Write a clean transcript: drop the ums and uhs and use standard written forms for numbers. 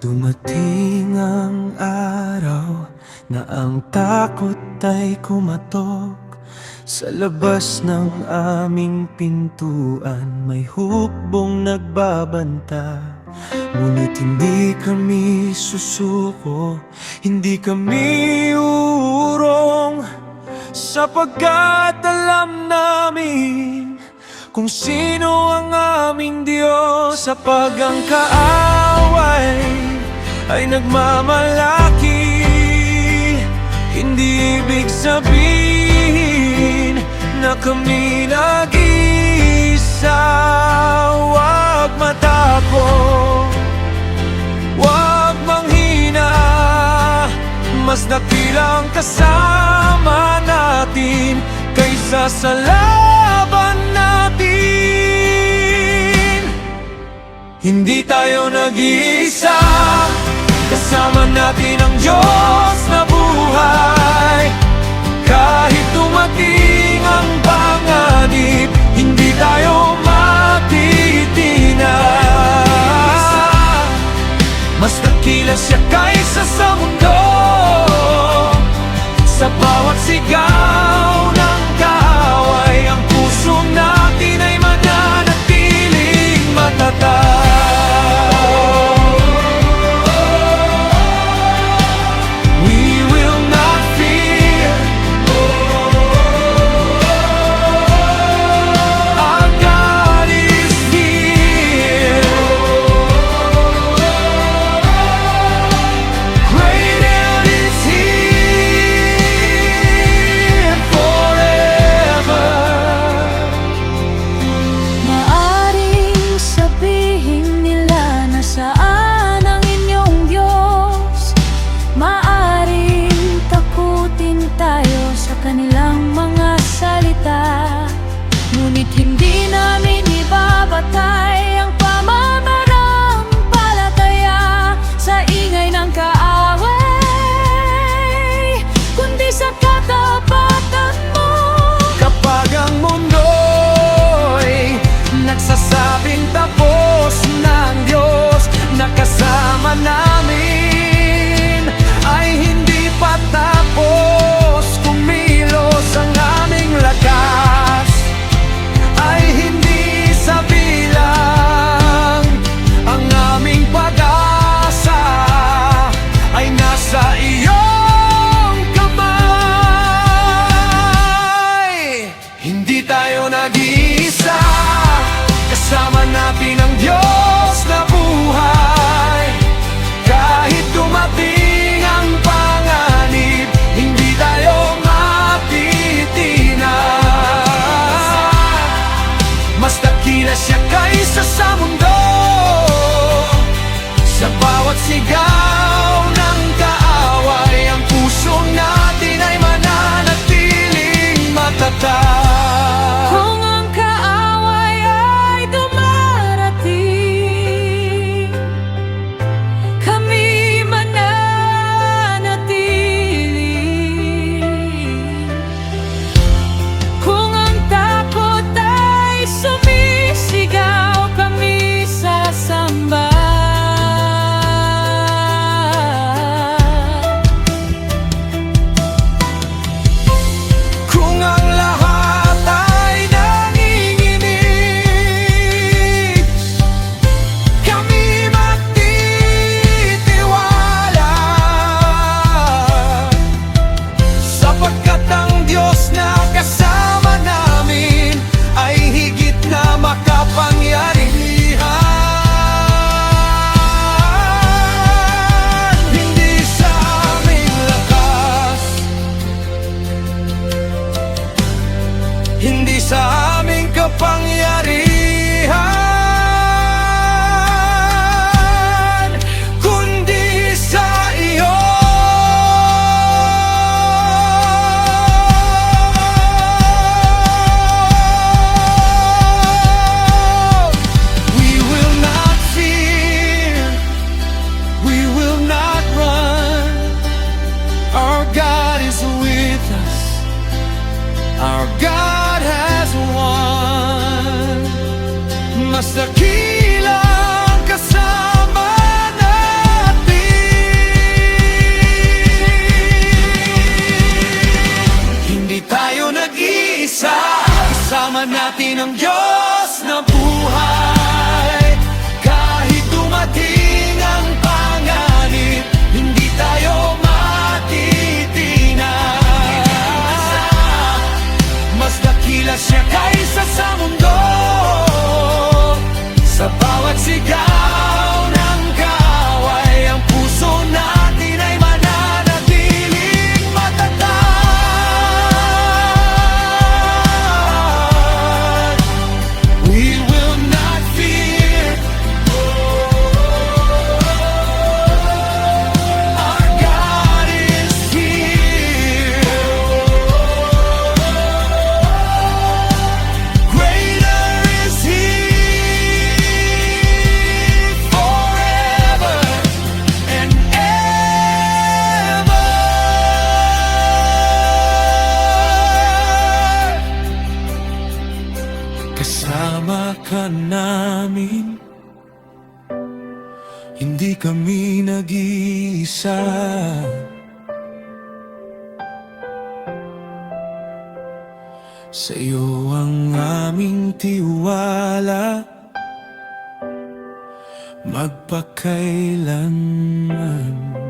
Dumating ang araw na ang takot ay kumatok. Sa labas ng aming pintuan may hukbong nagbabanta. Ngunit hindi kami susuko, hindi kami uurong, sapagkat alam namin kung sino ang aming Diyos. Sapag ang kaaway ay nagmamalaki, hindi ibig sabihin na kami nag-iisa. Huwag matakot, huwag manghina, mas dakilang kasama natin kaysa sa laban natin. Hindi tayo nag-iisa, kasama natin ang Diyos na buhay. Kahit dumating ang panganib, hindi tayo matitinag. Mas dakila siya kaysa sa mundo. Sa bawat sigaw ng kaaway, ang puso natin ay mananatiling matatag. Kanilang mga salita, ngunit hindi namin ibabatay ang pamamarampalataya sa ingay ng kaaway, kundi sa katapatan mo. Kapag ang mundo'y nagsasabing tapos na ang Diyos na kasama namin ay hindi pa tapos, ang aming lakas ay hindi sa bilang, ang aming pag-asa ay nasa iyong kamay. Hindi tayo nag-iisa, kasama natin ang Diyos na buhay. Kahit dumating ang panganib, hindi tayo mas dakila siya kaysa sa mundo. Sa bawat sigaw ng kaaway, ang puso natin ay mananatiling matatag. Kung ang kaaway ay dumarating, kami mananatili. Kung ang takot ay sumisigaw, kami sasamba. Kung ang lahat ay nanginginig, kami magtitiwala, sapagkat ang Diyos na kasama namin ay higit na makapangyarihan. Hindi sa aming lakas, hindi sa aming kapangyarihan, kundi sa iyo. We will not fear, we will not run. Our God is with us, our God has won. Mas dakilang kasama natin Hindi kami nag-iisa. Sa'yo ang aming tiwala, magpakailanman.